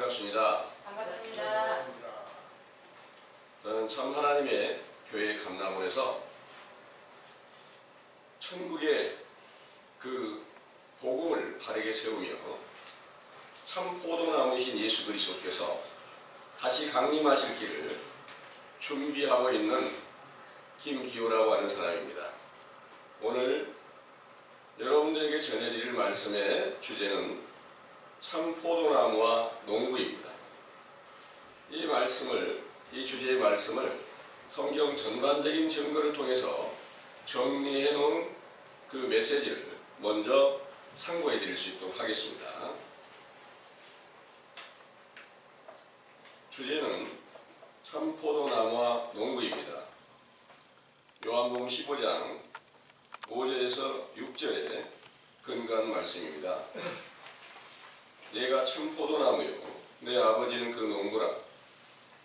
반갑습니다. 반갑습니다. 저는 참 하나님의 교회 감람원에서 천국의 그 복음을 바르게 세우며 참 포도나무이신 예수 그리스도께서 다시 강림하실 길을 준비하고 있는 김기호라고 하는 사람입니다. 오늘 여러분들에게 전해드릴 말씀의 주제는 참 포도나무와 농부입니다. 이 주제의 말씀을 성경 전반적인 증거를 통해서 정리해 놓은 그 메시지를 먼저 상고해 드릴 수 있도록 하겠습니다. 주제는 참 포도나무와 농부입니다. 요한복음 15장 5절에서 6절에 근거한 말씀입니다. 내가 참 포도나무요 내 아버지는 그 농부라.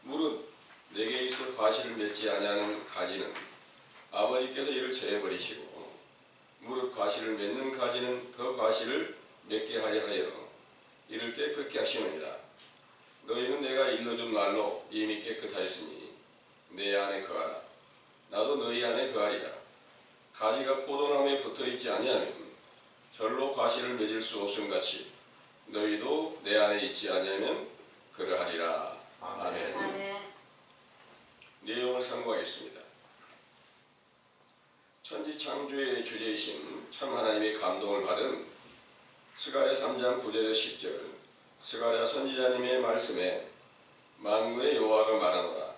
무릇 내게 있어 과실을 맺지 아니하는 가지는 아버지께서 이를 제어버리시고 무릇 과실을 맺는 가지는 더 과실을 맺게 하려 하여 이를 깨끗게 하시느니라. 너희는 내가 일러준 말로 이미 깨끗하였으니 내 안에 거하라. 나도 너희 안에 거하리라. 가지가 포도나무에 붙어있지 아니하면 절로 과실을 맺을 수 없음같이 너희도 내 안에 있지 아니하면 그러하리라. 아멘. 아멘. 내용을 상고하겠습니다. 천지창조의 주제이신 참 하나님의 감동을 받은 스가랴 3장 9절에서 10절 스가랴 선지자님의 말씀에 만군의 여호와가 말하노라.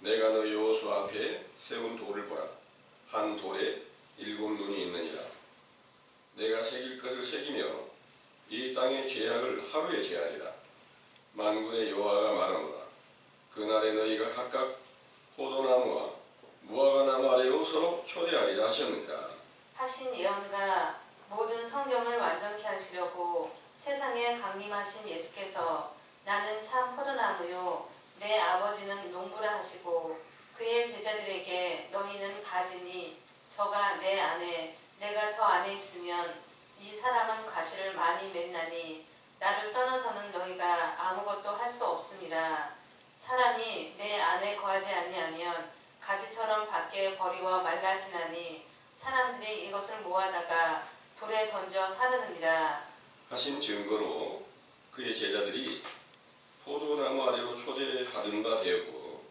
내가 너 여호수 앞에 세운 돌을 보라. 한 돌에 7 눈이 있느니라. 내가 새길 것을 새기며 이 땅의 죄악을 하루에 제하리라. 만군의 여호와가 말하노라. 그날에 너희가 각각 포도나무와 무화과나무 아래로 서로 초대하리라 하셨느니라. 하신 예언가 모든 성경을 완전케 하시려고 세상에 강림하신 예수께서 나는 참 포도나무요 내 아버지는 농부라 하시고 그의 제자들에게 너희는 가지니 저가 내 안에 내가 저 안에 있으면 이 사람은 과실을 많이 맺나니 나를 떠나서는 너희가 아무것도 할 수 없음이라. 사람이 내 안에 거하지 아니하면 가지처럼 밖에 버리워 말라지나니 사람들이 이것을 모아다가 불에 던져 사르느니라. 하신 증거로 그의 제자들이 포도나무 아래로 초대받은 바 되었고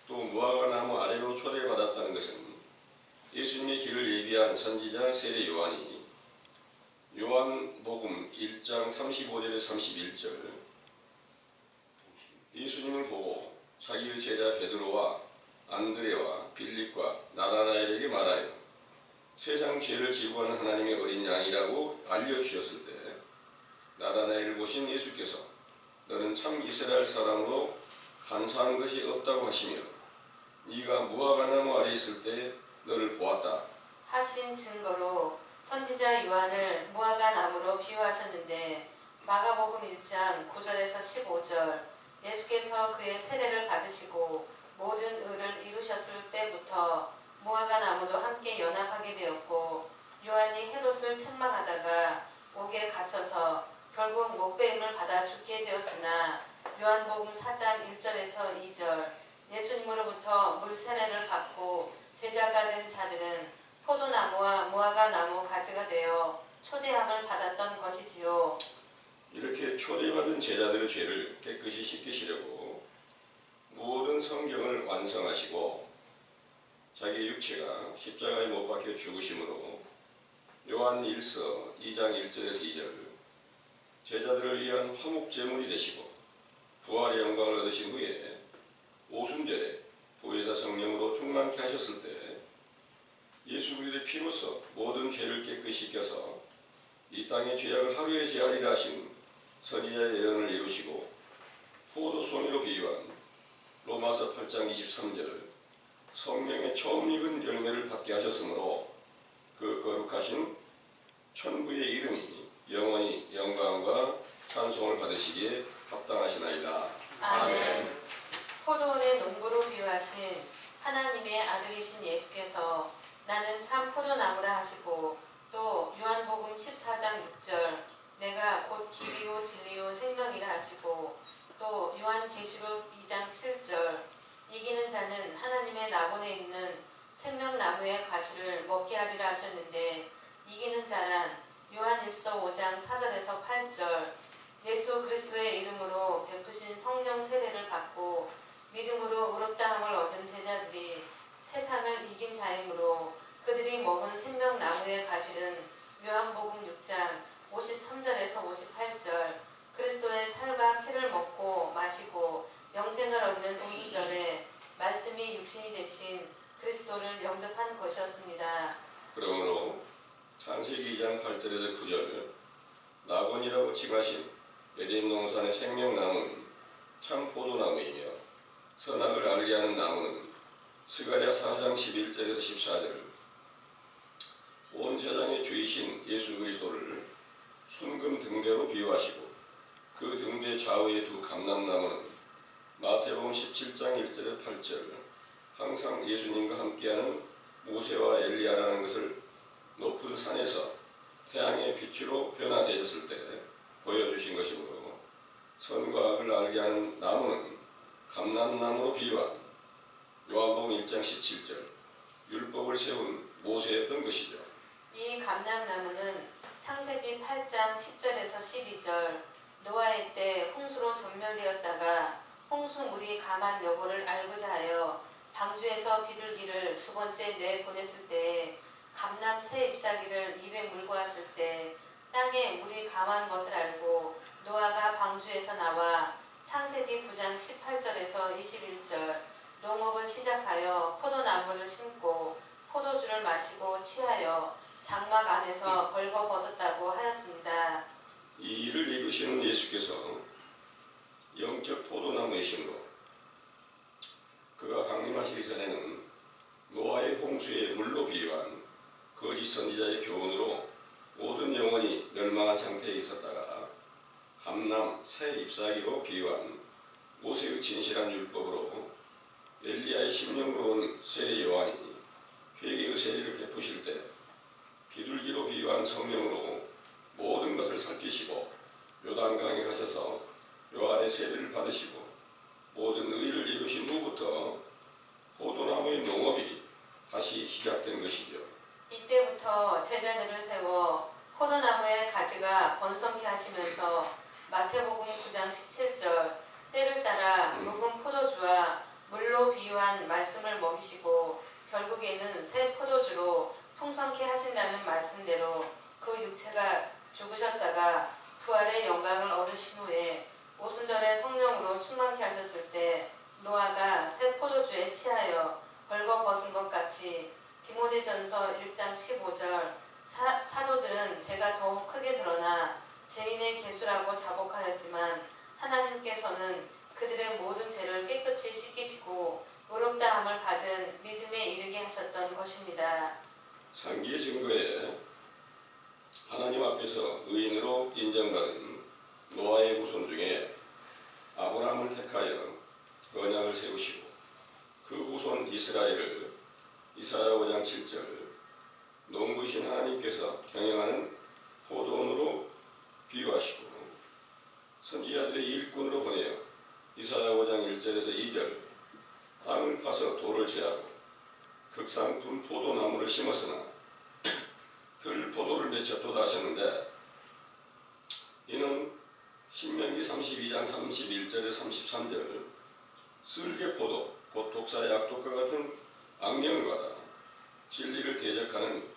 또 무화과나무 아래로 초대받았다는 것은 예수님의 길을 예비한 선지자 세례 요한이 요한복음 1장 35절에서 31절 예수님을 보고 자기의 제자 베드로와 안드레와 빌립과 나다나엘에게 말하여 세상 죄를 지고하는 하나님의 어린 양이라고 알려주셨을 때 나다나엘을 보신 예수께서 너는 참 이스라엘 사람으로 간사한 것이 없다고 하시며 네가 무화과나무 아래 있을 때 너를 보았다 하신 증거로 선지자 요한을 무화과나무로 비유하셨는데 마가복음 1장 9절에서 15절 예수께서 그의 세례를 받으시고 모든 의를 이루셨을 때부터 무화과나무도 함께 연합하게 되었고 요한이 헤롯을 책망하다가 옥에 갇혀서 결국 목배임을 받아 죽게 되었으나 요한복음 4장 1절에서 2절 예수님으로부터 물 세례를 받고 제자가 된 자들은 포도나무와 무화과나무 가지가 되어 초대함을 받았던 것이지요. 이렇게 초대받은 제자들의 죄를 깨끗이 씻기시려고 모든 성경을 완성하시고 자기의 육체가 십자가에 못 박혀 죽으심으로 요한 1서 2장 1절에서 2절 제자들을 위한 화목제물이 되시고 부활의 영광을 얻으신 후에 오순절에 보혜사 성령으로 충만케 하셨을 때 예수 그리스도의 피로써 모든 죄를 깨끗이 씻겨서 이 땅의 죄악을 하루에 제하리라 하신 선지자의 예언을 이루시고 포도송이로 비유한 로마서 8장 23절 성령의 처음 익은 열매를 받게 하셨으므로 그 거룩하신 천부의 이름이 영원히 영광과 찬송을 받으시기에 합당하시나이다. 아멘. 포도원의 농부로 비유하신 하나님의 아들이신 예수께서 나는 참 포도나무라 하시고 또 요한복음 14장 6절 내가 곧 길이요 진리요 생명이라 하시고 또 요한계시록 2장 7절 이기는 자는 하나님의 낙원에 있는 생명나무의 과실을 먹게 하리라 하셨는데 이기는 자란 요한일서 5장 4절에서 8절 예수 그리스도의 이름으로 베푸신 성령 세례를 받고 믿음으로 의롭다함을 얻은 제자들이 세상을 이긴 자이므로 그들이 먹은 생명나무의 과실은 요한복음 6장 53절에서 58절 그리스도의 살과 피를 먹고 마시고 영생을 얻는 오순절에 말씀이 육신이 되신 그리스도를 영접한 것이었습니다. 그러므로 창세기 2장 8절에서 9절 낙원이라고 칭하신 에덴 동산의 생명나무는 참 포도나무이며 선악을 알게 하는 나무는 스가랴 4장 11절에서 14절 온 세상의 주이신 예수 그리스도를 순금 등대로 비유하시고 그 등대 좌우의 두 감람나무는 마태복음 17장 1절에서 8절 항상 예수님과 함께하는 모세와 엘리야라는 것을 높은 산에서 태양의 빛으로 변화되셨을 때 보여주신 것이므로 선과 악을 알게 하는 나무는 감람나무로 비유한 요한복음 1장 17절 율법을 세운 모세였던 것이죠. 이 감람나무는 창세기 8장 10절에서 12절 노아의 때 홍수로 전멸되었다가 홍수물이 감한 여부를 알고자 하여 방주에서 비둘기를 두 번째 내보냈을 때 감람 새 잎사귀를 입에 물고 왔을 때 땅에 물이 감한 것을 알고 노아가 방주에서 나와 창세기 9장 18절에서 21절 농업을 시작하여 포도나무를 심고 포도주를 마시고 취하여 장막 안에서 벌거벗었다고 하였습니다. 이 일을 이루시는 예수께서 영적 포도나무이시므로 그가 강림하시기 전에는 노아의 홍수의 물로 비유한 거짓 선지자의 교훈으로 모든 영혼이 멸망한 상태에 있었다가 감람 새 잎사귀로 비유한 모세의 진실한 율법으로 엘리야의 심령으로 온 새 요한이 회개의 세례를 베푸실 때 비둘기로 비유한 성령으로 모든 것을 살피시고 요단강에 가셔서 요한의 세례를 받으시고 모든 의를 이루신 후부터 포도나무의 농업이 다시 시작된 것이죠. 이때부터 제자들을 세워 포도나무의 가지가 번성케 하시면서 마태복음 9장 17절 때를 따라 묵은 포도주와 물로 비유한 말씀을 먹이시고 결국에는 새 포도주로 풍성케 하신다는 말씀대로 그 육체가 죽으셨다가 부활의 영광을 얻으신 후에 오순절에 성령으로 충만케 하셨을 때 노아가 새 포도주에 취하여 벌거벗은 것 같이 디모데전서 1장 15절 사도들은 제가 더욱 크게 드러나 죄인의 계수라고 자복하였지만 하나님께서는 그들의 모든 죄를 깨끗이 씻기시고 의롭다함을 받은 믿음에 이르게 하셨던 것입니다. 상기의 증거에 하나님 앞에서 의인으로 인정받은 노아의 후손 중에 아브라함을 택하여 언약을 세우시고 그 후손 이스라엘을 이사야 5장 7절 농부이신 하나님께서 경영하는 포도원으로 비유하시고 선지자들의 일꾼으로 보내어 이사야 5장 1절에서 2절 땅을 파서 돌을 제하고 극상품 포도나무를 심었으나 들 포도를 맺혔도다 하셨는데 이는 신명기 32장 31절에서 33절 쓸개포도 곧 독사의 악독과 같은 악령을 받아 진리를 대적하는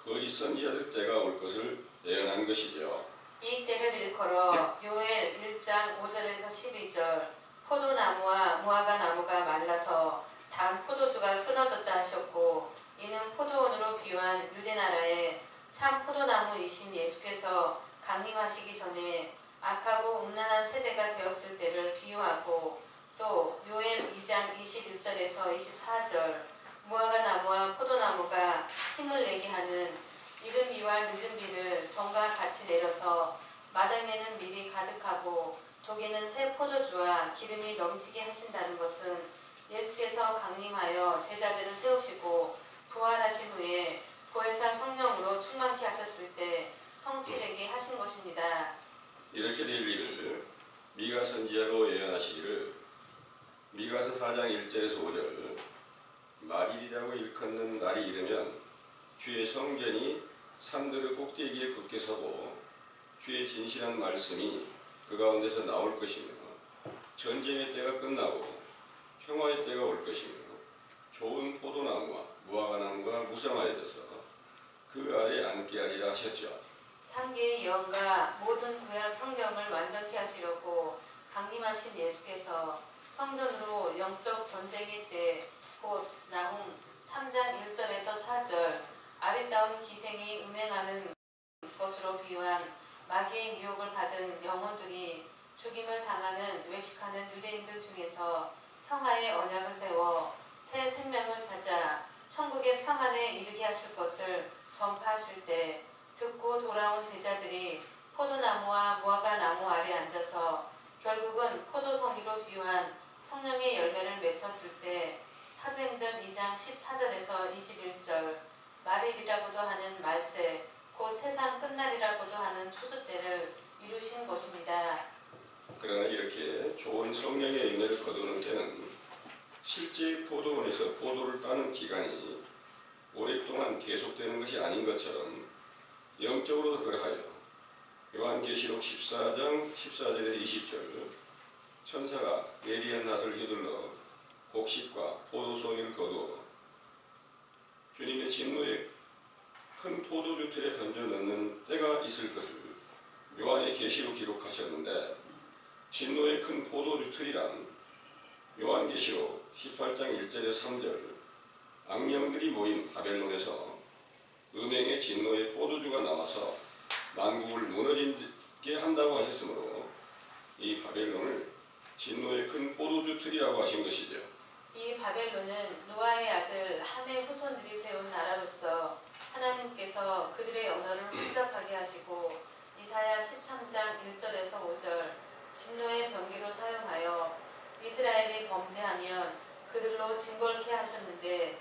거짓 선지자들 때가 올 것을 예언한 것이죠. 이 때를 일컬어 요엘 1장 5절에서 12절 포도나무와 무화과 나무가 말라서 단 포도주가 끊어졌다 하셨고 이는 포도원으로 비유한 유대나라의 참 포도나무이신 예수께서 강림하시기 전에 악하고 음란한 세대가 되었을 때를 비유하고 또 요엘 2장 21절에서 24절 무화과 나무와 포도나무가 힘을 내게 하는 이른 비와 늦은 비를 정과 같이 내려서 마당에는 밀이 가득하고 독에는 새 포도주와 기름이 넘치게 하신다는 것은 예수께서 강림하여 제자들을 세우시고 부활하신 후에 보혜사 성령으로 충만케 하셨을 때 성취되게 하신 것입니다. 이렇게 될 일을 미가 선지자로 예언하시기를 미가서 4장 1절에서 5절 말일이라고 일컫는 날이 이르면 주의 성전이 산들의 꼭대기에 굳게 서고 주의 진실한 말씀이 그 가운데서 나올 것이며 전쟁의 때가 끝나고 평화의 때가 올 것이며 좋은 포도나무와 무화과나무가 무성하여져서 그 아래 앉게 하리라 하셨죠. 상계의 예언과 모든 구약 성경을 완전케 하시려고 강림하신 예수께서 성전으로 영적 전쟁의 때 곧 나훔 3장 1절에서 4절 아리따운 기생이 음행하는 것으로 비유한 마귀의 미혹을 받은 영혼들이 죽임을 당하는 외식하는 유대인들 중에서 평화의 언약을 세워 새 생명을 찾아 천국의 평안에 이르게 하실 것을 전파하실 때 듣고 돌아온 제자들이 포도나무와 무화과나무 아래 앉아서 결국은 포도송이로 비유한 성령의 열매를 맺혔을 때 사도행전 2장 14절에서 21절 말일이라고도 하는 말세 곧 세상 끝날이라고도 하는 추수 때를 이루신 것입니다. 그러나 이렇게 좋은 성령의 열매를 거두는 때는 실제 포도원에서 포도를 따는 기간이 오랫동안 계속되는 것이 아닌 것처럼 영적으로도 그러하여 요한계시록 14장 14절에서 20절 천사가 예리한 낫을 휘둘러 곡식과 포도송이를 거두어 주님의 진노의 큰 포도주 틀에 던져 넣는 때가 있을 것을 요한의 계시로 기록하셨는데 진노의 큰 포도주 틀이란 요한계시록 18장 1절에서 3절 악령들이 모인 바벨론에서 음행의 진노의 포도주가 나와서 만국을 무너지게 한다고 하셨으므로 이 바벨론을 진노의 큰 포도주 틀이라고 하신 것이죠. 이 바벨론은 노아의 아들 함의 후손들이 세운 나라로서 하나님께서 그들의 언어를 혼잡하게 하시고 이사야 13장 1절에서 5절 진노의 병기로 사용하여 이스라엘이 범죄하면 그들로 징벌케 하셨는데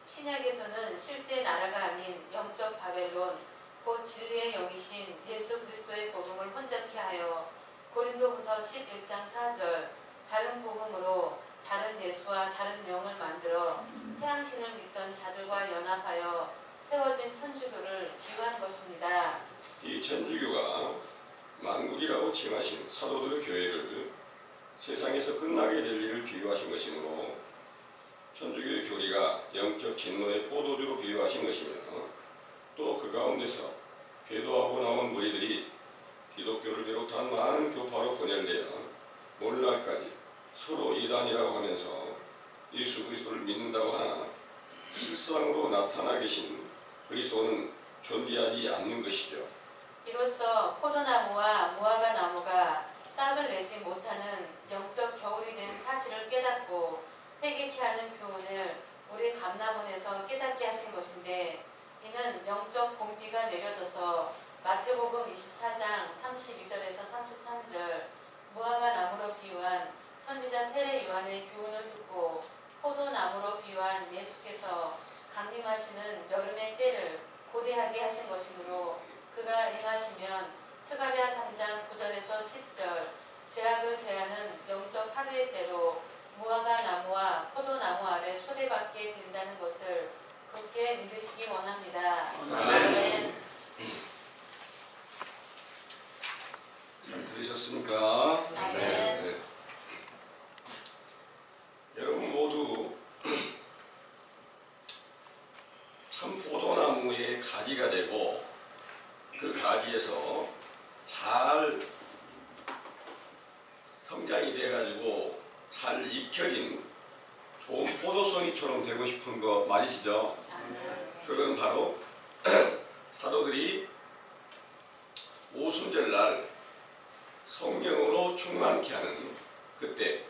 신약에서는 실제 나라가 아닌 영적 바벨론 곧 진리의 영이신 예수 그리스도의 복음을 혼잡케 하여 고린도후서 11장 4절 다른 복음으로 다른 예수와 다른 영을 만들어 태양신을 믿던 자들과 연합하여 세워진 천주교를 비유한 것입니다. 이 천주교가 만국이라고 칭하신 사도들의 교회를 세상에서 끝나게 될 일을 비유하신 것이므로 천주교의 교리가 영적 진노의 포도주로 비유하신 것이며 또 그 가운데서 배도하고 나온 무리들이 기독교를 비롯한 많은 교파로 분열되어 오늘날까지 서로 이단이라고 하면서 예수 그리스도를 믿는다고 하나 실상으로 나타나 계신 그리스도는 존재하지 않는 것이죠. 이로써 포도나무와 무화과나무가 싹을 내지 못하는 영적 겨울이 된 사실을 깨닫고 회개케 하는 교훈을 우리 감람원에서 깨닫게 하신 것인데 이는 영적 봄비가 내려져서 마태복음 24장 32절에서 33절 무화과나무로 비유한 선지자 세례 요한의 교훈을 듣고 포도나무로 비유한 예수께서 강림하시는 여름의 때를 고대하게 하신 것이므로 그가 임하시면 스가랴 3장 9절에서 10절 제약을 제하는 영적 하루의 때로 무화과나무와 포도나무 아래 초대받게 된다는 것을 굳게 믿으시기 원합니다. 아멘. 잘 들으셨습니까? 아멘. 네. 여러분 모두 참 포도나무의 가지가 되고 그 가지에서 잘 성장이 돼가지고 잘 익혀진 좋은 포도송이처럼 되고 싶은 거 말이시죠. 그건 바로 사도들이 오순절날 성령으로 충만케 하는 그때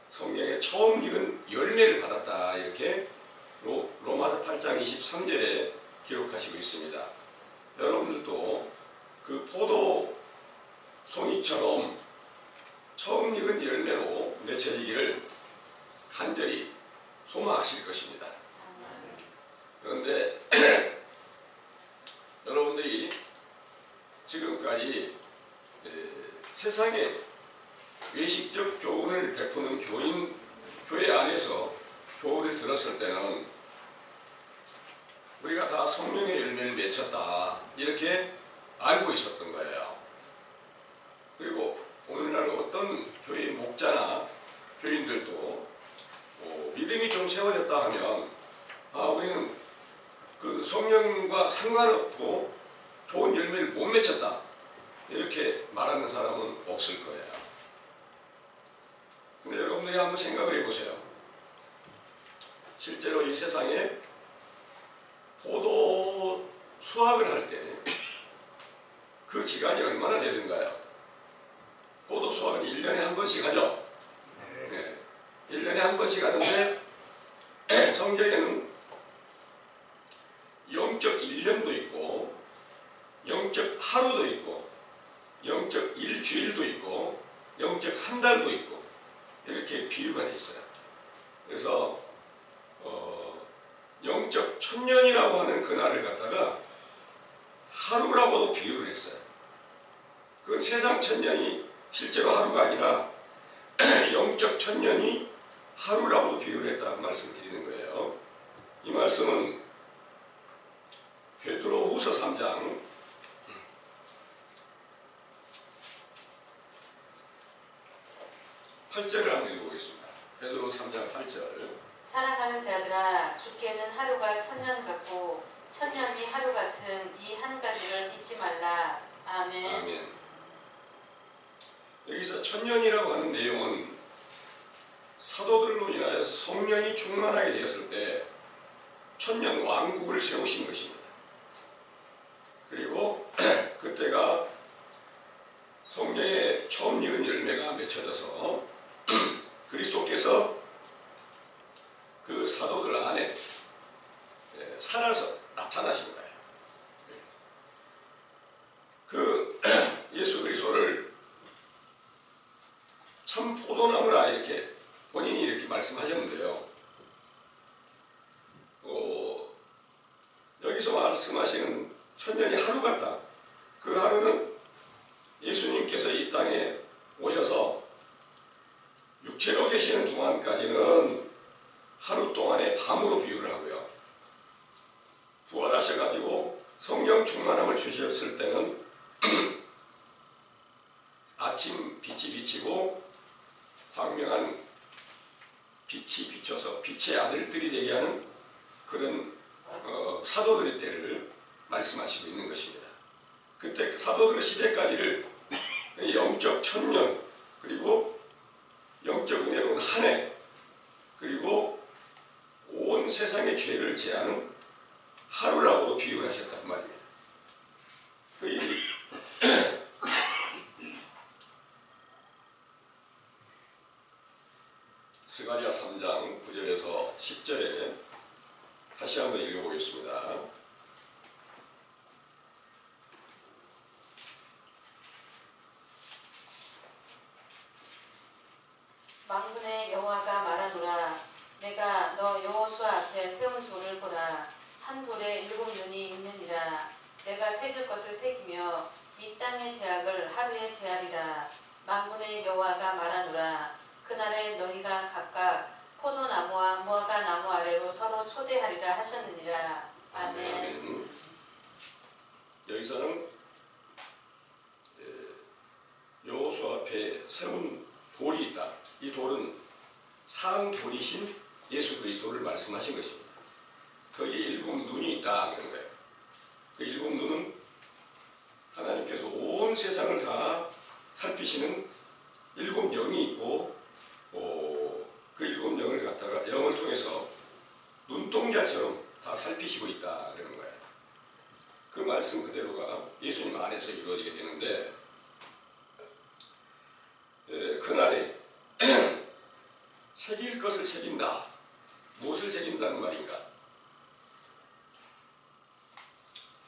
성령의 처음 익은 열매를 받았다 이렇게 로마서 8장 23절에 기록하시고 있습니다. 여러분들도 그 포도송이처럼 처음 익은 열매로 맺혀지기를 간절히 소망하실 것입니다. 그런데 여러분들이 지금까지 세상에 의식적 교훈을 베푸는 교회 안에서 교훈을 들었을 때는 우리가 다 성령의 열매를 맺혔다 이렇게 알고 있었던 거예요. 그리고 오늘날 어떤 교회 목자나 교인들도 믿음이 좀 세워졌다 하면 우리는 그 성령과 상관없고 좋은 열매를 못 맺혔다 이렇게 말하는 사람은 없을 거예요. 근데 여러분들이 한번 생각을 해보세요. 실제로 이 세상에 포도 수확을 할 때 그 기간이 얼마나 되는가요? 포도 수확은 1년에 한 번씩 하죠. 네. 1년에 한 번씩 하는데 성경에는 영적 1년도 있고 영적 하루도 있고 영적 일주일도 있고 영적 한 달도 있고 이렇게 비유가 돼 있어요. 그래서 영적 천년이라고 하는 그날을 갖다가 하루라고도 비유를 했어요. 그 세상 천년이 실제로 하루가 아니라 영적 천년이 하루라고도 비유를 했다고 말씀을 드리는 거예요. 이 말씀은 베드로후서 3장 8절을 한번 읽어보겠습니다. 베드로후서 3장 8절. 사랑하는 자들아, 주께는 하루가 천년 같고 천년이 하루 같은 이 한 가지를 잊지 말라. 아멘. 아멘. 여기서 천년이라고 하는 내용은 사도들로 인하여서 성령이 충만하게 되었을 때 천년 왕국을 세우신 것입니다. 그리고 그때가 성령의 처음 익은 열매가 맺혀져서 그리스도께서 그 사도들 안에 살아서 나타나신 거예요. 그 예수 그리스도를 참 포도나무라 이렇게 본인이 이렇게 말씀하셨는데요. 여기서 말씀하시는 천년이 하루 같다. 그 하루는 예수님께서 이 땅에 오셔서 육체로 계시는 동안까지는 하루 동안의 밤으로 비유를 하고요. 부활하셔가지고 성령 충만함을 주셨을 때는 아침 빛이 비치고 광명한 빛이 비춰서 빛의 아들들이 되게 하는 그런 사도들의 때를 말씀하시고 있는 것입니다. 그때 사도들의 시대까지를 영적 천년 그리고 영적 은혜로운 한 해 그리고 온 세상의 죄를 제하는 하루라고도 비유를 하셨단 말입니다. 스가랴 3장 9절에서 10절에 다시 한번 읽어보겠습니다. 만군의 여호와가 말하노라. 내가 너 여호수아 앞에 세운 돌을 보라. 한 돌에 7눈이 있느니라. 내가 새길 것을 새기며 이 땅의 죄악을 하루에 제하리라. 만군의 여호와가 말하노라. 그날에 너희가 각각 포도나무와 무화과 나무 아래로 서로 초대하리라 하셨느니라. 아멘. 여기서는 여호수아 앞에 세운 돌이 있다. 이 돌은 산 돌이신 예수 그리스도를 말씀하신 것입니다. 거기에 7눈이 있다 그런 거예요. 그 7눈은 하나님께서 온 세상을 다 살피시는 7영이 있고 그 7영을 갖다가 영을 통해서 눈동자처럼 다 살피시고 있다 그러는 거예요. 그 말씀 그대로가 예수님 안에서 이루어지게 되는데 그날에 새길 것을 새긴다. 무엇을 새긴다는 말인가?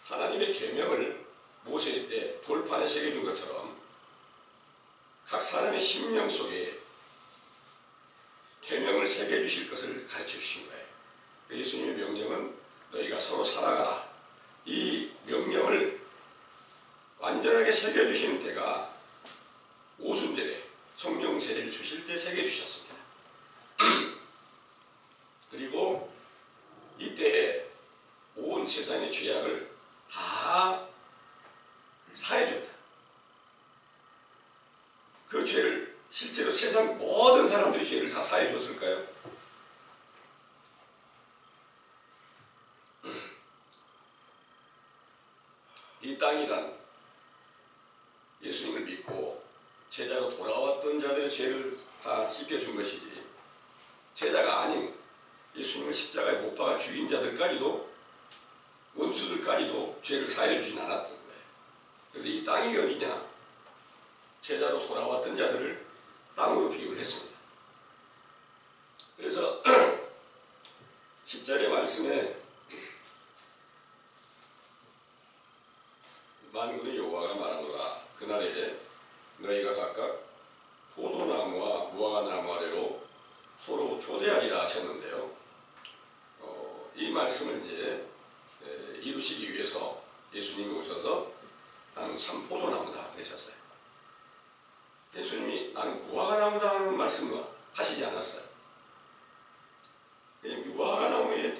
하나님의 계명을 모세 때 돌판에 새겨준 것처럼 각 사람의 심령 속에 계명을 새겨주실 것을 가르쳐 주신 거예요. 예수님의 명령은 너희가 서로 사랑하라. 이 명령을 완전하게 새겨주시는 때가 오순절에 성령 세례 이 땅이란 예수님을 믿고 제자로 돌아왔던 자들의 죄를 다 씻겨준 것이지, 제자가 아닌 예수님을 십자가에 못 박아 죽인 자들까지도, 원수들까지도 죄를 사해 주진 않았던 거예요. 그래서 이 땅이 어디냐? 제자로 돌아왔던 자들을 땅으로 비유를 했습니다. 그래서 10절의 말씀에 만군의 여호와가 말하노라. 그날에 너희가 각각 포도나무와 무화과나무 아래로 서로 초대하리라 하셨는데요. 이 말씀을 이제 이루시기 위해서 예수님이 오셔서 나는 참 포도나무다 그러셨어요. 예수님이 나는 무화과나무다 하는 말씀을 하시지 않았어요. 무화과나무에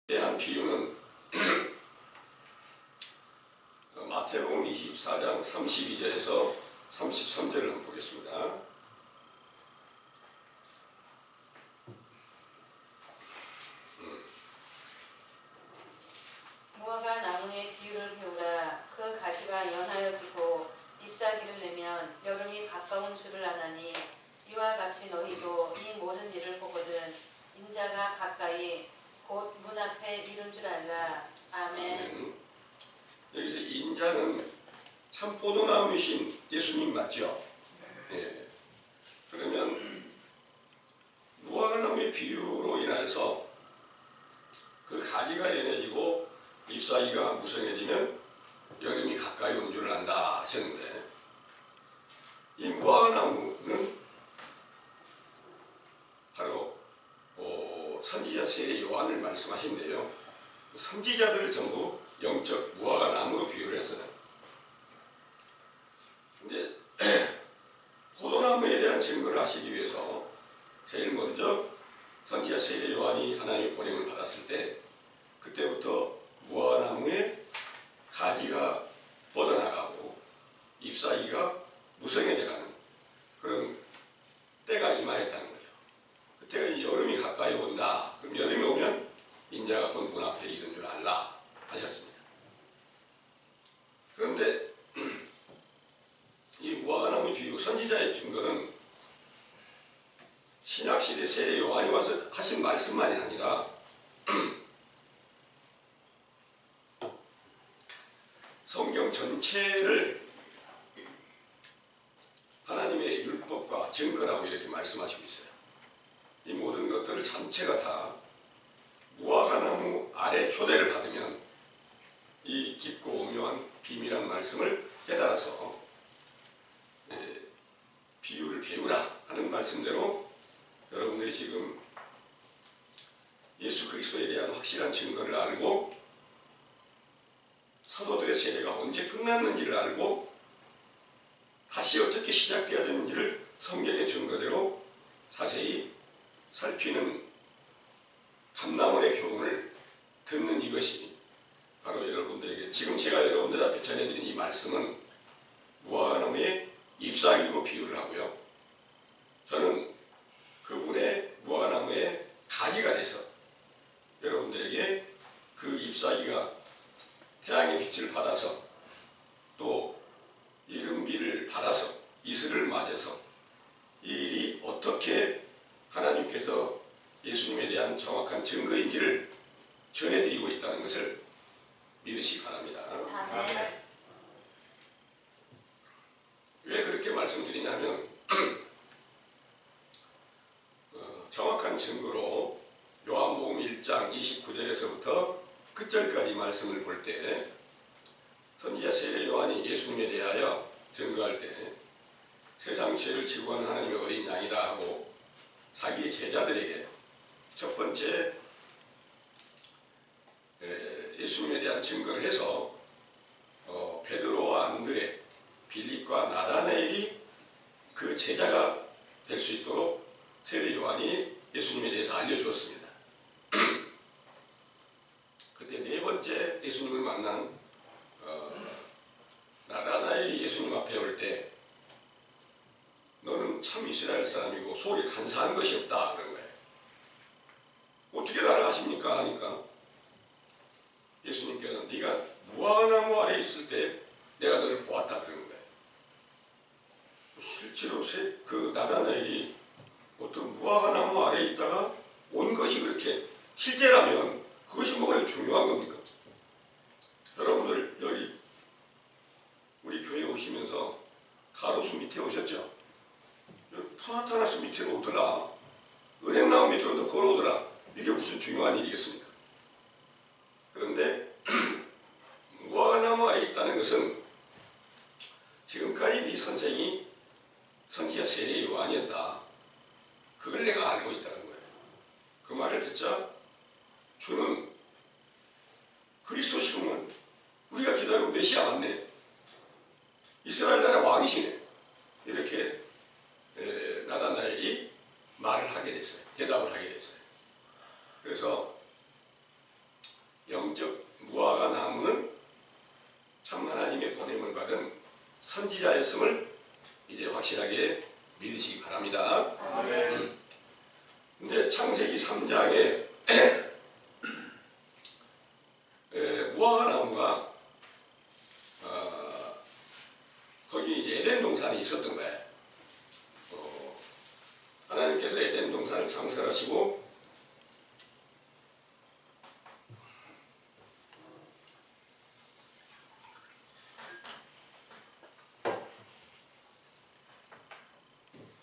대한 비유는 마태복음 24장 32절에서 33절을 한번 보겠습니다. 무화과 나무의 비유를 배우라. 그 가지가 연하여지고 잎사귀를 내면 여름이 가까운 줄을 아나니 이와 같이 너희도 이 모든 일을 보거든 인자가 가까이 곧 문 앞에 이른 줄 알라. 아멘. 여기서 인자는 참 포도나무이신 예수님 맞죠? 예. 그러면 무화과나무의 비유로 인해서 그 가지가 연해지고 잎사귀가 무성해지면 여름이 가까이 온 줄을 안다 하셨는데, 이 무화과나무는 바로 선지자 세례 요한을 말씀하신데요. 선지자들을 전부 영적 무화과나무로 비유를 했어요. 근데 포도나무에 대한 증거를 하시기 위해서 제일 먼저 선지자 세례 요한이 하나님의 보냄을 받았을 때, 그때부터 무화과나무에 가지가 뻗어나가고 잎사귀가 무성해져가는 그런 때가 임하였다는 거죠. 그때가 여름이 가까이 온다. 그럼 여름이 오면 인자가 곧 문 앞에 이른 줄 알라 하셨습니다. 그런데 이 무화과나무 비유 선지자의 증거는 신약시대 세례 요한이 와서 하신 말씀만이 아니라 성경 전체를 하나님의 율법과 증거라고 이렇게 말씀하시고 있어요. 이 모든 것들을 전체가 다 무화과나무 아래 초대를 받으면 이 깊고 오묘한 비밀한 말씀을 깨달아서 비유를 배우라 하는 말씀대로 여러분들이 지금 예수 그리스도에 대한 확실한 증거를 알고 사도들의 세례가 언제 끝났는지를 알고 다시 어떻게 시작되어야 되는지를 성경의 증거대로 자세히 살피는 감람원의 교훈을 듣는 이것이 바로 여러분들에게 지금 제가 여러분들 앞에 전해드린 이 말씀은 무화과나무의 잎사귀로 비유를 하고요. 저는 그분의 무화과나무의 가지가 돼서 여러분들에게 그 잎사귀가 태양의 빛을 받아서 또 이른 비를 받아서 이슬을 맞아서 이 일이 어떻게 하나님께서 예수님에 대한 정확한 증거인지를 전해드리고 있다는 것을 믿으시기 바랍니다. 아멘. 왜 그렇게 말씀드리냐면 정확한 증거로 요한복음 1장 29절에서부터 끝절까지 말씀을 볼 때 선지자 세례 요한이 예수님에 대하여 증거할 때 세상 죄를 지고 간 하나님의 어린 양이다 하고 자기 제자들에게 첫 번째 예수님에 대한 증거를 해서 베드로와 안드레, 빌립과 나다나엘이 그 제자가 될 수 있도록 세례 요한이 예수님에 대해서 알려주었습니다. 그때 네 번째 예수님을 만난 나다나엘이 예수님 앞에 올 때 너는 참 이스라엘 사람이고 속에 간사한 것이 없다 그런 거예요. 어떻게 나를 아십니까 하니까 예수님께서는 네가 무화과나무 아래 실제라면 그것이 뭐가 중요한 겁니까? 여러분들 여기 우리 교회 오시면서 가로수 밑에 오셨죠? 푸나타나스 밑으로 오더라. 은행나무 밑으로 걸어오더라. 이게 무슨 중요한 일이겠습니까? 그런데 무화과나무가 있다는 것은 지금까지 네 선생이 선지자 세례 요한이었다. 그걸 내가 알고 있다는 거예요. 그 말을 듣자 주는 그리스도시구만. 우리가 기다리고 메시아 왔네. 이스라엘 나라 왕이시네. 이렇게 나다나엘이 말을 하게 됐어요. 대답을 하게 됐어요. 그래서 영적 무화과 나무는 참 하나님의 보냄을 받은 선지자였음을 이제 확실하게 믿으시기 바랍니다. 근데 창세기 3장에 무화과 나무가 거기 에덴 동산이 있었던 거예요. 하나님께서 에덴 동산을 창설하시고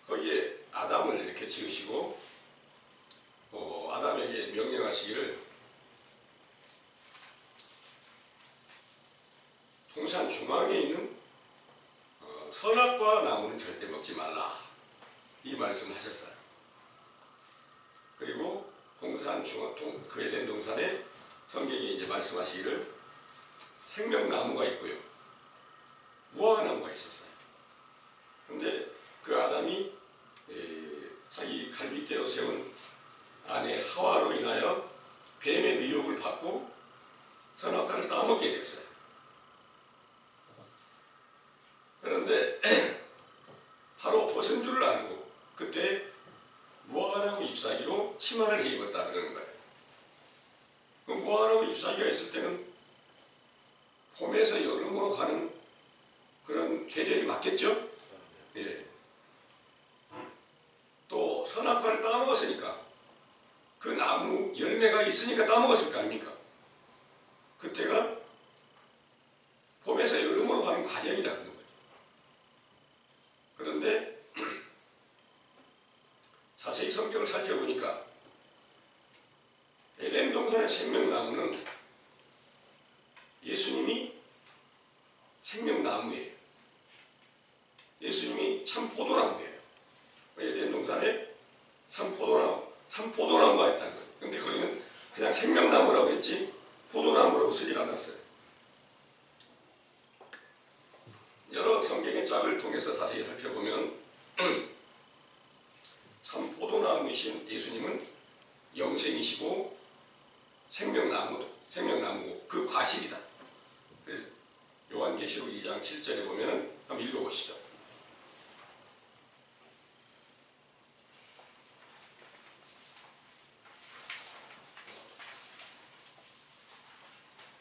거기에 아담을 이렇게 지으시고 아담에게 명령하시기를 동산 중앙에 있는 선악과 나무는 절대 먹지 말라. 이 말씀을 하셨어요. 그리고 동산 중앙, 그 에덴 동산에 성경에 이제 말씀하시기를 생명나무가 있고요. 무화과나무가 있었어요. 그런데 그 아담이 자기 갈빗대로 세운 아내 하와로 인하여 뱀의 미혹을 받고 선악과를 따먹게 되었어요. 그런데 바로 벗은 줄을 알고 그때 무화과나무 잎사귀로 치마를 해 입었다 그러는 거예요. 그 무화과나무 잎사귀가 있을 때는 봄에서 여름으로 가는 그런 계절이 맞겠죠? 예. 또 선악과를 따먹었으니까 그 나무 열매가 있으니까 따먹었을 거 아닙니까? 그때가 봄에서 여름으로 가는 과정이다 그런 거예요. 그런데 자세히 성경을 살펴보니까 에덴 동산의 생명나무는 예수님이 생명나무예요. 예수님이 참 포도나무예요. 에덴 동산에 참 포도나무가 있다는 거예요. 근데 거기는 그냥 생명나무라고 했지 포도나무라고 쓰지 않았어요. 여러 성경의 짝을 통해서 자세히 살펴보면 참 포도나무이신 예수님은 영생이시고 생명나무고 그 과실이다. 그래서 요한계시록 2장 7절에 보면 한번 읽어보시죠.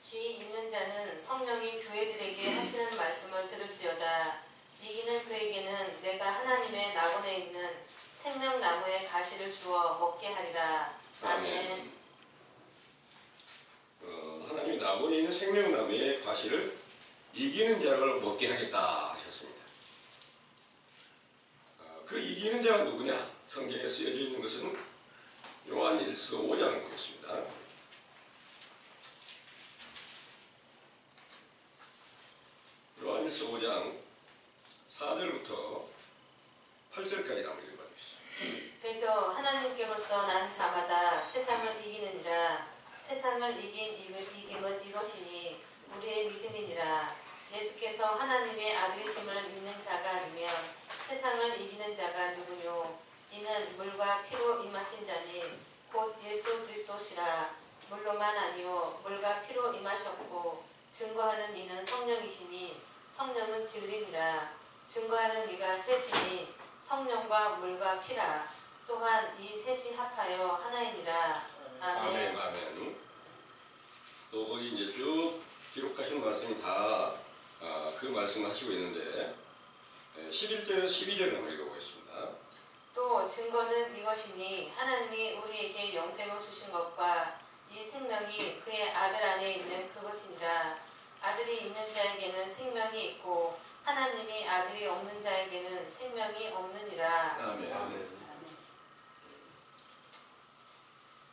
귀 있는 자는 성령이 교회들에게 하시는 말씀을 들을지어다. 이기는 그에게는 내가 하나님의 낙원에 있는 생명나무의 가시를 주어 먹게 하리라. 아멘. 하나님이 낙원에 있는 생명나무의 과실을 이기는 자를 먹게 하겠다 하셨습니다. 그 이기는 자가 누구냐? 성경에 쓰여져 있는 것은 요한일서 5장을 보겠습니다. 요한일서 5장 4절부터 8절까지 한번 읽어보겠습니다. 대저 하나님께로서 난 자마다 세상을 이기느니라. 세상을 이김은 이것이니 우리의 믿음이니라. 예수께서 하나님의 아들이심을 믿는 자가 아니면 세상을 이기는 자가 누구뇨? 이는 물과 피로 임하신 자니 곧 예수 그리스도시라. 물로만 아니요 물과 피로 임하셨고 증거하는 이는 성령이시니 성령은 진리니라. 증거하는 이가 셋이니 성령과 물과 피라. 또한 이 셋이 합하여 하나이니라. 아멘. 아멘. 또 거기 이제 쭉 기록하신 말씀이 다 그 말씀을 하시고 있는데 11절에서 12절을 한번 읽어보겠습니다. 또 증거는 이것이니 하나님이 우리에게 영생을 주신 것과 이 생명이 그의 아들 안에 있는 그것이니라. 아들이 있는 자에게는 생명이 있고 하나님이 아들이 없는 자에게는 생명이 없느니라. 아멘.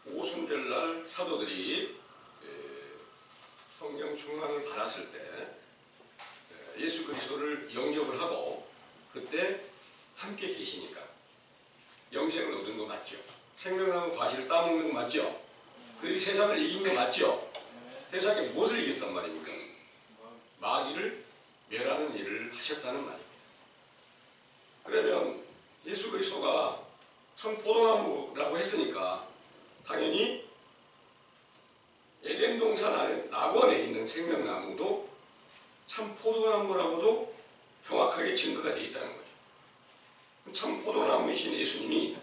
오순절날 사도들이 성령 충만을 받았을 때 예수 그리스도를 영접을 하고 그때 함께 계시니까 영생을 얻은 거 맞죠? 생명나무 과실을 따먹는 거 맞죠? 그리고 세상을 이긴 거 맞죠? 세상에 무엇을 이겼단 말입니까? 마귀를 멸하는 일을 하셨다는 말입니다. 그러면 예수 그리스도가 참 포도나무라고 했으니까 당연히 에덴 동산 안에 낙원에 있는 생명나무도 참 포도나무라고도 정확하게 증거가 되어 있다는 거죠. 참 포도나무이신 예수님이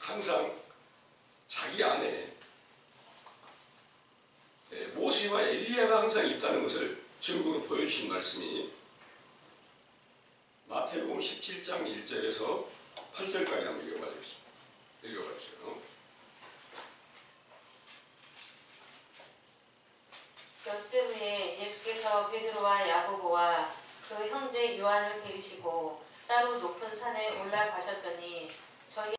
항상 자기 안에 모세와 엘리야가 항상 있다는 것을 증거로 보여주신 말씀이 마태복음 17장 1절에서 8절까지 한번 읽어봐주세요. 엿새 후에 예수께서 베드로와 야고보와 그 형제 요한을 데리시고 따로 높은 산에 올라가셨더니 저희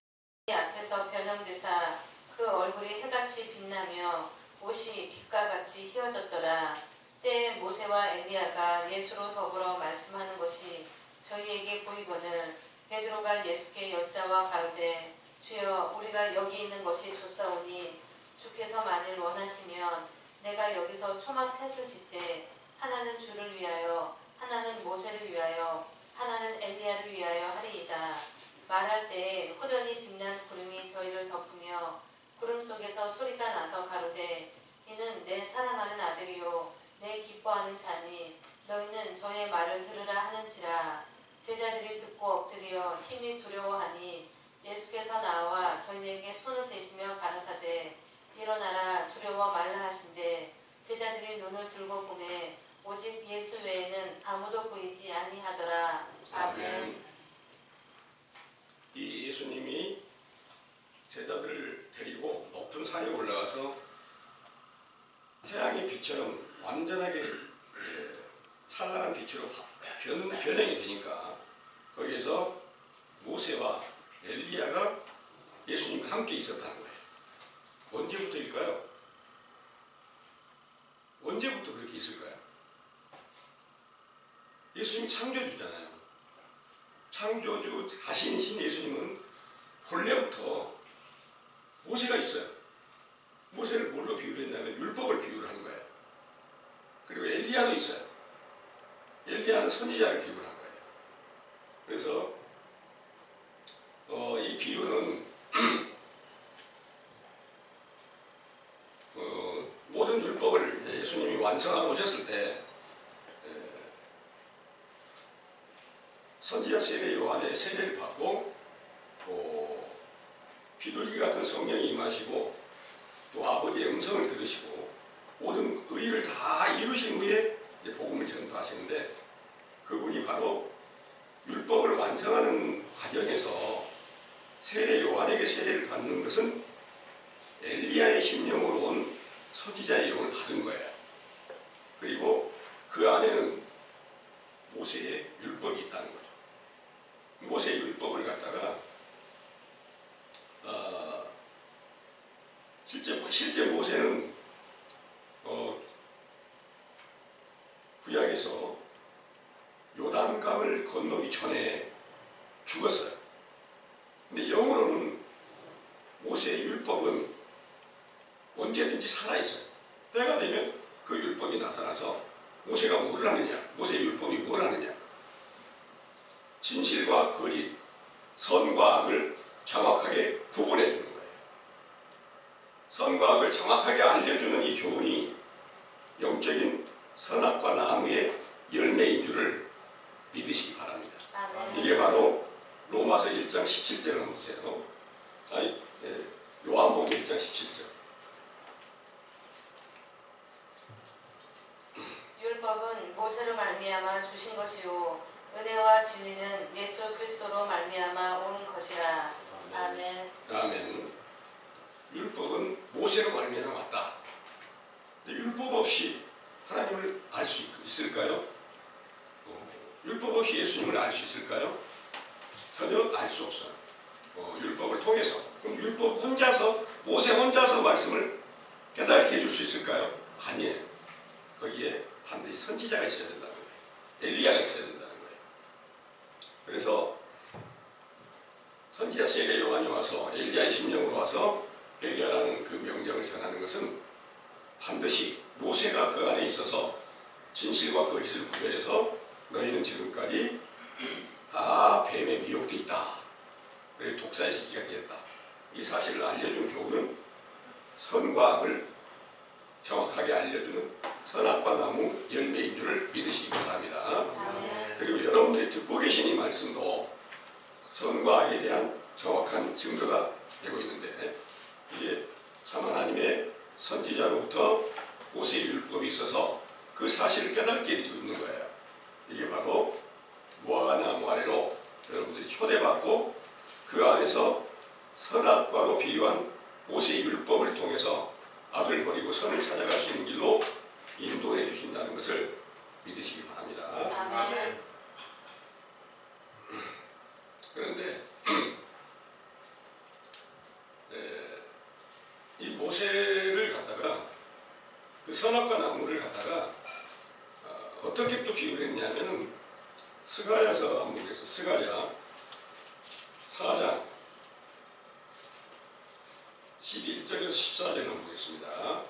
앞에서 변형되사 그 얼굴이 해같이 빛나며 옷이 빛과 같이 휘어졌더라. 때에 모세와 엘리야가 예수로 더불어 말씀하는 것이 저희에게 보이거늘 베드로가 예수께 여짜와 가로되 주여 우리가 여기 있는 것이 좋사오니 주께서 만일 원하시면 내가 여기서 초막 셋을 짓되 하나는 주를 위하여 하나는 모세를 위하여 하나는 엘리야를 위하여 하리이다. 말할 때에 호련히 빛난 구름이 저희를 덮으며 구름 속에서 소리가 나서 가로되 이는 내 사랑하는 아들이요 내 기뻐하는 자니 너희는 저의 말을 들으라 하는지라. 제자들이 듣고 엎드려 심히 두려워하니 예수께서 나와 저희에게 손을 대시며 가라사대 일어나라 두려워 말라 하신대 제자들이 눈을 들고 보매 오직 예수 외에는 아무도 보이지 아니하더라. 아멘. 이 예수님이 제자들을 데리고 높은 산에 올라가서 태양의 빛처럼 완전하게 찬란한 빛으로 변형이 되니까 거기에서 모세와 엘리야가 예수님과 함께 있었다는 거예요. 언제부터일까요? 언제부터 그렇게 있을까요? 예수님 창조주잖아요. 창조주 자신이신 예수님은 본래부터 모세가 있어요. 모세를 뭘로 비유를 했냐면 율법을 비유를 하는 거예요. 그리고 엘리야도 있어요. 엘리야는 선지자를 비유를 한 거예요. 그래서 이 비유는 모든 율법을 예수님이 완성하고 오셨을 때 선지자 세례 요한의 세례를 받고 또 비둘기 같은 성령이 임하시고 또 아버지의 음성을 들으시고 모든 의를 다 이루신 후에 이제 복음을 전파하시는데 그분이 바로 율법을 완성하는 과정에서 세례 요한에게 세례를 받는 것은 엘리야의 심령으로 온 선지자의 영을 받은 거예요. 그리고 그 안에는 모세의 율법이 있다는 거죠. 모세의 율법을 갖다가 실제 모세는 구약에서 요단강을 건너기 전에 죽었어요. 근데 영으로는 모세의 율법은 언제든지 살아있어요. 때가 되면 그 율법이 나타나서 모세가 뭘 하느냐, 모세의 율법이 뭘 하느냐, 진실과 거짓, 선과 악을 정확하게 구분해 주는 거예요. 선과 악을 정확하게 알려주는 이 교훈이 영적인 선악과 나무의 열매인 줄을 믿으시기 바랍니다. 이게 바로 로마서 1장 17절을 한번 보세요. 요한복음 1장 17절. 율법은 모세로 말미암아 주신 것이요 은혜와 진리는 예수 그리스도로 말미암아 오는 것이라. 아멘. 아멘. 율법은 모세로 말미암아 왔다. 근데 율법 없이 하나님을 알 수 있을까요? 율법 없이 예수님을 알 수 있을까요? 전혀 알 수 없어요. 율법을 통해서. 그럼 율법 혼자서, 모세 혼자서 말씀을 깨닫게 해줄 수 있을까요? 아니에요. 거기에 반드시 선지자가 있어야 된다는 거예요. 엘리야가 있어야 된다는 거예요. 그래서 선지자 세례 요한이 와서 엘리야의 심령으로 와서 회개하라는 그 명령을 전하는 것은 반드시 모세가 그 안에 있어서 진실과 거짓을 구별해서 너희는 지금까지 다 뱀에 미혹되어 있다. 그래서 독사의 새끼가 되었다. 이 사실을 알려준 교훈은 선과 악을 정확하게 알려주는 선악과 나무 열매인 줄을 믿으시기 바랍니다. 아멘. 그리고 여러분들이 듣고 계신 이 말씀도 선과 악에 대한 정확한 증거가 되고 있는데 이게 참 하나님의 선지자로부터 모세의 율법이 있어서 그 사실을 깨닫게 해주고 있는 거예요. 이게 바로 무화과 나무 아래로 여러분들이 초대받고 그 안에서 선악과로 비유한 모세의 율법을 통해서 악을 버리고 선을 찾아갈 수 있는 길로 인도해 주신다는 것을 믿으시기 바랍니다. 아멘. 그런데 이 모세를 갖다가 그 선악과 나무를 갖다가 어떻게 또 비유를 했냐면은 스가랴서 한번 보겠습니다. 스가랴 4장 11절에서 14절을 한번 보겠습니다.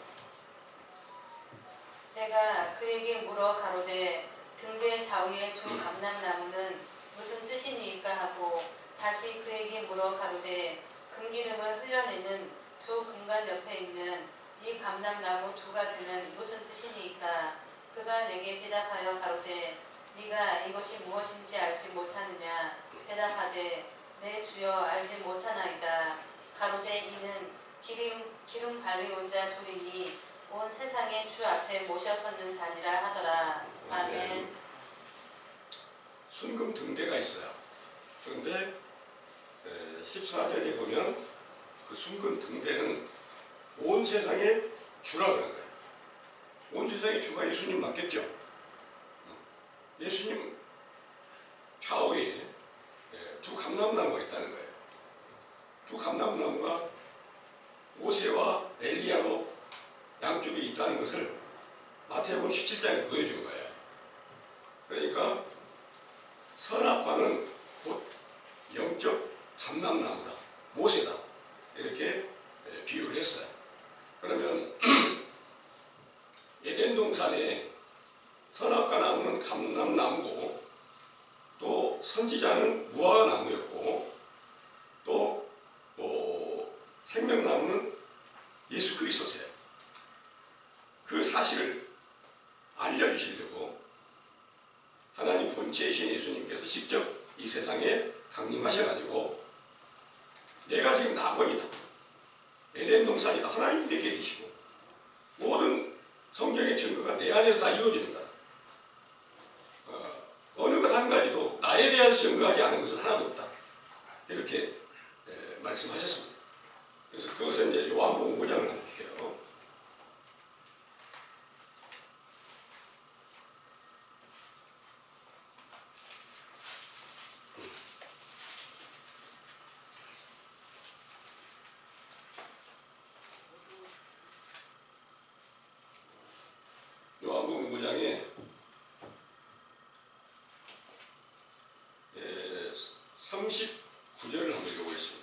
내가 그에게 물어 가로되 등대 좌우의 두 감람나무는 무슨 뜻이니까 하고 다시 그에게 물어 가로되 금기름을 흘려내는 두 금관 옆에 있는 이 감람나무 두 가지는 무슨 뜻이니까 그가 내게 대답하여 가로되 네가 이것이 무엇인지 알지 못하느냐 대답하되 내 주여 알지 못하나이다. 가로되 이는 기름 발리온 자 둘이니 온 세상의 주 앞에 모셔섰는 자니라 하더라. 아멘. 순금 등대가 있어요. 그런데 14절에 보면 그 순금 등대는 온 세상의 주라 그런 거예요. 온 세상의 주가 예수님 맞겠죠? 예수님 좌우에 두 감람나무가 있다는 거예요. 두 감람나무가 모세와 엘리야로 양쪽에 있다는 것을 마태복음 17장에 보여준 거예요. 그러니까 선악과는 곧 영적 감람나무다, 모세다 이렇게 비유를 했어요. 그러면 에덴 동산에 선악과 나무는 감람나무고 또 선지자는 무화과 나무였고 또 생명나무는 예수 그리스도세요. 그 사실을 알려주시려고 하나님 본체이신 예수님께서 직접 이 세상에 강림하셔가지고 내가 지금 낙원이다, 에덴 동산이다, 하나님 내게 계시고 모든 성경의 증거가 내 안에서 다 이루어지는 거다. 어느 것 한 가지도 나에 대한 증거하지 않은 것은 하나도 없다. 이렇게 말씀하셨습니다. 그래서 그것은 이제 요한복음 5장을 한번 볼게요. 요한복음 5장에 39절을 한번 읽어보겠습니다.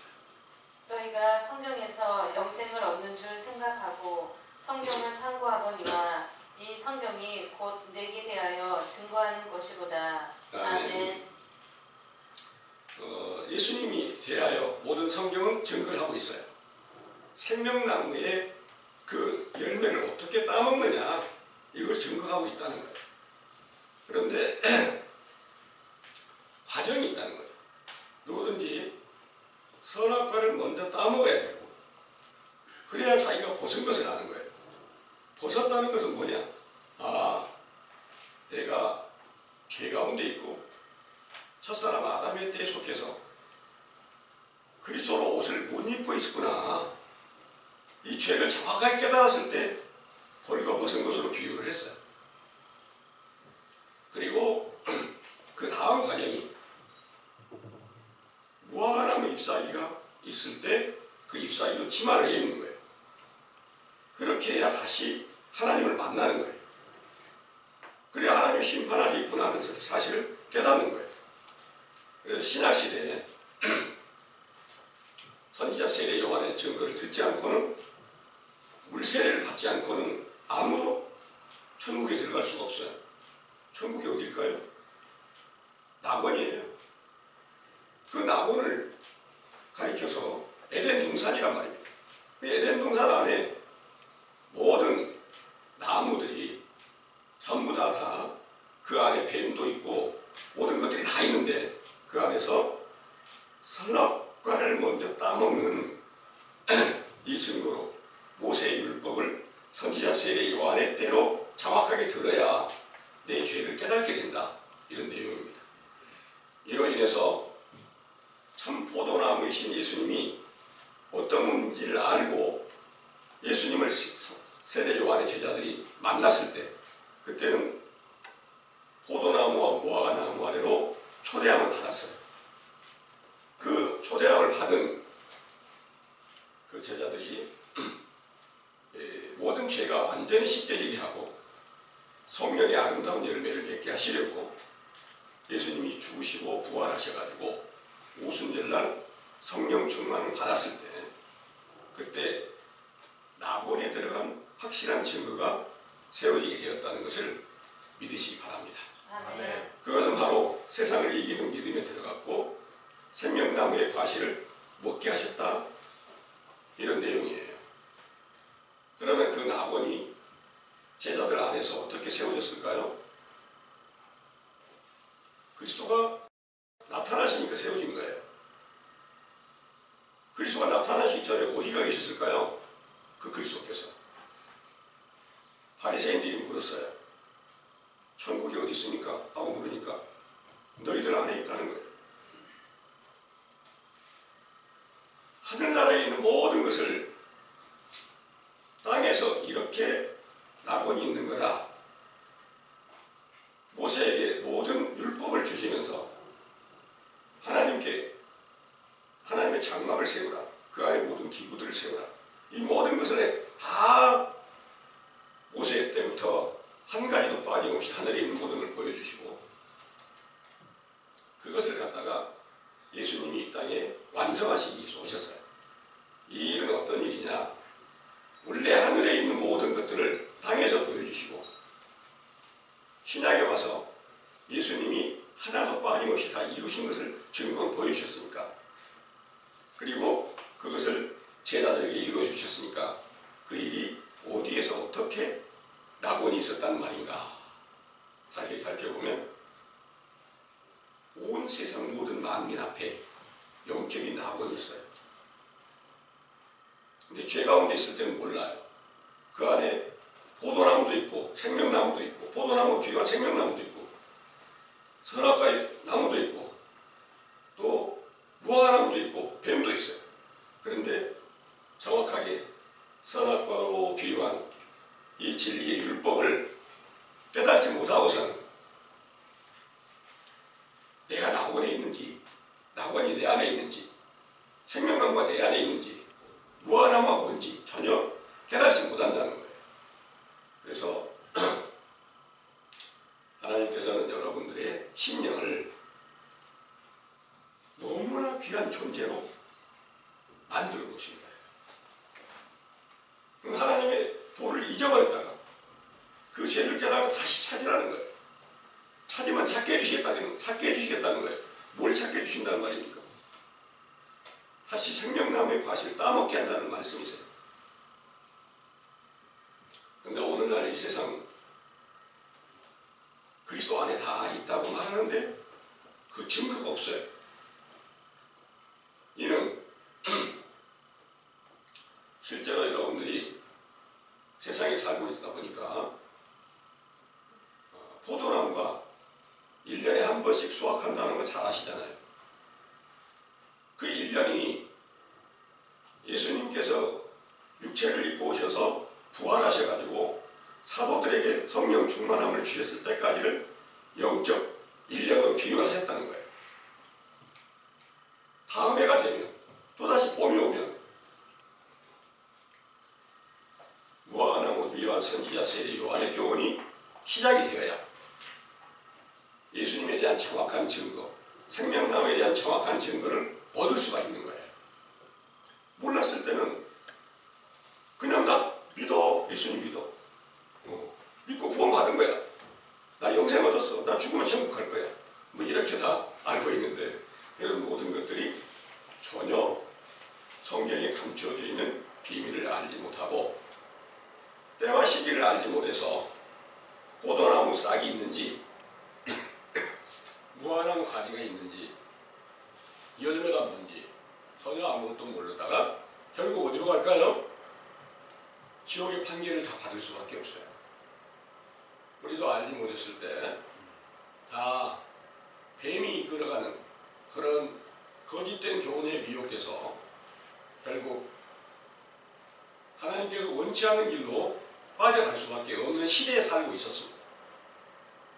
너희가 성경에서 영생을 얻는 줄 생각하고 성경을 상고하거니와 이 성경이 곧 내게 대하여 증거하는 것이로다. 아멘. 예수님이 대하여 모든 성경은 증거를 하고 있어요. 생명나무의 그 열매를 어떻게 따먹느냐 이걸 증거하고 있다는 거예요. 그런데 과정이 있다는 거예요. 누구든지 선악과를 먼저 따먹어야 되고 그래야 자기가 벗은 것을 아는 거예요. 벗었다는 것은 뭐냐? 아, 내가 죄 가운데 있고 첫사람 아담의 때에 속해서 그리스도로 옷을 못 입고 있었구나. 이 죄를 정확하게 깨달았을 때 벌거벗은 것으로 비유를 했어요. 그리고 그 다음 과정이 무화과나무 잎사귀가 있을 때 그 잎사귀로 치마를 입는 거예요. 그렇게 해야 다시 하나님을 만나는 거예요. 그래야 하나님의 심판하기 있구나 하는 사실을 깨닫는 거예요. 그래서 신약시대에 선지자 세례 요한의 증거를 듣지 않고는, 물세례를 받지 않고는 아무도 천국에 들어갈 수가 없어요. 천국이 어딜까요? 낙원이에요. 그 낙원을 가리켜서 에덴 동산이란 말입니다. 그 에덴 동산 안에 모든 나무들이 전부 다 그 안에 뱀도 있고 모든 것들이 다 있는데, 그 안에서 선악과를 먼저 따먹는 이 증거로 모세의 율법을 선지자 세례 요한의 때로 정확하게 들어야 내 죄를 깨닫게 된다, 이런 내용입니다. 이로 인해서 참 포도나무이신 예수님이 어떤 분인지를 알고 예수님을 세례 요한의 제자들이 만났을 때, 그때는 포도나무와 무화과나무 아래로 초대함을 받았어요. 그 초대함을 받은 그 제자들이 모든 죄가 완전히 씻겨지게 하고 성령의 아름다운 열매를 맺게 하시려고 예수님이 죽으시고 부활하셔가지고 오순절날 성령 충만을 받았을 때, 그때 낙원에 들어간 확실한 증거가 세워지게 되었다는 것을 믿으시기 바랍니다. 아멘. 그것은 바로 세상을 이기는 믿음에 들어갔고 생명나무의 과실을 먹게 하셨다, 이런 내용이에요. 그러면 그 낙원이 제자들 안에서 어떻게 세워졌을까요? 그리스도가 나타나시니까 세워진 거예요. 그리스도가 나타나시기 전에 어디가 계셨을까요? 그 그리스도께서. 바리새인들이 물었어요. 천국이 어디 있습니까? 하고 물으니까 너희들 안에 있다는 거예요. 하늘나라에 있는 모든 것을 땅에서 이렇게 낙원이 있는 거다. 모세에게 모든 율법을 주시면서 하나님께 하나님의 장막을 세우라, 그 안에 모든 기구들을 세우라, 이 모든 것을 다 모세 때부터 한 가지도 빠짐없이 하늘에 있는 모든 걸 보여주시고, 그것을 갖다가 예수님이 이 땅에 완성하시기 위해서 오셨어요. 이 일은 어떤 일이냐? 원래 하늘에 있는 모든 것들을 땅에서 보여주시고, 신약에 와서 예수님이 하나도 빠짐없이 다 이루신 것을 증거로 보여주셨으니까, 그리고 그것을 제자들에게 이루어주셨으니까 그 일이 어디에서 어떻게 낙원이 있었단 말인가? 자세히 살펴보면 온 세상 모든 만민 앞에 영적인 낙원이 있어요. 근데 죄 가운데 있을 때는 몰라요. 그 안에 포도나무도 있고 생명나무도 있고, 포도나무 비유한 생명나무도 있고 선악과의 나무도 있고 또 무화과나무도 있고 뱀도 있어요. 그런데 정확하게 선악과로 비유한 이 진리의 율법을 깨닫지 못하고서는 내가 낙원에 있는지, 낙원이 내 안에 있는지, 생명나무가 내 안에 있는지, 무화과나무가 뭔지 전혀 깨닫지 못한다는 거예요. 그래서 하나님께서는 여러분들의 심령을 너무나 귀한 존재로 만들어 놓으신 거예요. 하나님의 도를 잊어버렸다가 그 죄를 깨닫고 다시 찾으라는 거예요. 찾으면 찾게 해주시겠다는 거예요. 뭘 찾게 해주신다는 말입니까? 다시 생명나무의 과실을 따먹게 한다는 말씀이세요. 그런데 오늘날 이 세상 그리스도 안에 다 있다고 말하는데 그 증거가 없어요. 이는 실제로 여러분들이 세상에 살고 있다 보니까 포도나무가 1년에 한 번씩 수확한다는 걸 잘 아시잖아요. 그 1년이 예수님께서 육체를 입고 오셔서 부활하셔가지고 사도들에게 성령 충만함을 주셨을 때까지를 영적 1년으로 비유하셨다는 거예요. 다음 해가 되면 또다시 봄이 오면 무화과나무 미완 선지자 세례 요한의 교훈이 시작이 되어야 예수님에 대한 정확한 증거, 생명나무에 대한 정확한 증거를 얻을 수가 있는 거예요. 몰랐을 때는 그냥 나 믿어, 예수님 믿어. 믿고 구원 받은 거야. 나 영생 얻었어. 나 죽으면 천국 갈 거야. 뭐 이렇게 다 알고 있는데 이런 모든 것들이 전혀 성경에 감춰져 있는 비밀을 알지 못하고 때와 시기를 알지 못해서 포도나무 싹이 있는지 무화과나무 가지가 있는지 열매가 뭔지 전혀 아무것도 모르다가 결국 어디로 갈까요? 지옥의 판결을 다 받을 수밖에 없어요. 우리도 알지 못했을 때 다 뱀이 이끌어가는 그런 거짓된 교훈에 미혹돼서 결국 하나님께서 원치 않는 길로 빠져갈 수밖에 없는 시대에 살고 있었습니다.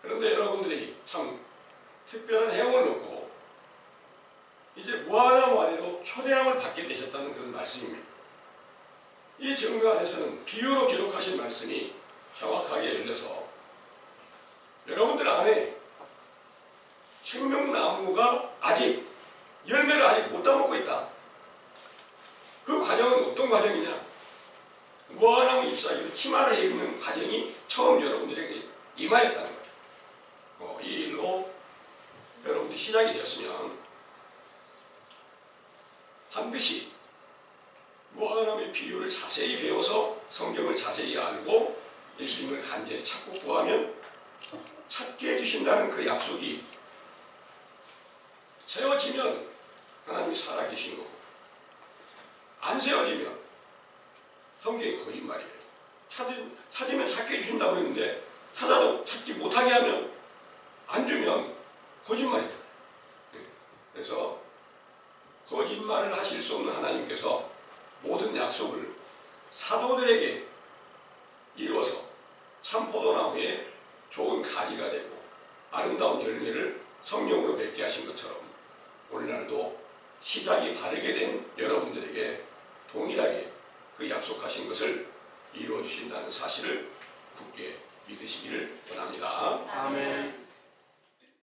그런데 여러분들이 참 특별한 행운을 놓고 이제 무화과나무 아래로 초대함을 받게 되셨다는 그런 말씀입니다. 이 증거 안에서는 비유로 기록하신 말씀이 정확하게 열려서 여러분들 안에 생명나무가 아직 열매를 아직 못 따먹고 있다. 그 과정은 어떤 과정이냐? 무화과나무 잎사귀로 치마를 입는 과정이 처음 여러분들에게 임하였다는 거예요. 이 일로 여러분들이 시작이 되었으면 반드시 무화과나무의 비유를 자세히 배워서 성경을 자세히 알고 예수님을 간절히 찾고 구하면 찾게 해주신다는 그 약속이 세워지면 하나님이 살아계신 거고 안 세워지면 성경이 거짓말이에요. 찾으면 찾게 해주신다고 했는데 찾아도 찾지 못하게 하면 안 주면 거짓말이다. 그래서 거짓말을 하실 수 없는 하나님께서 모든 약속을 사도들에게 이루어서 참 포도나무에 좋은 가지가 되고 아름다운 열매를 성령으로 맺게 하신 것처럼 오늘날도 시작이 바르게 된 여러분들에게 동일하게 그 약속하신 것을 이루어 주신다는 사실을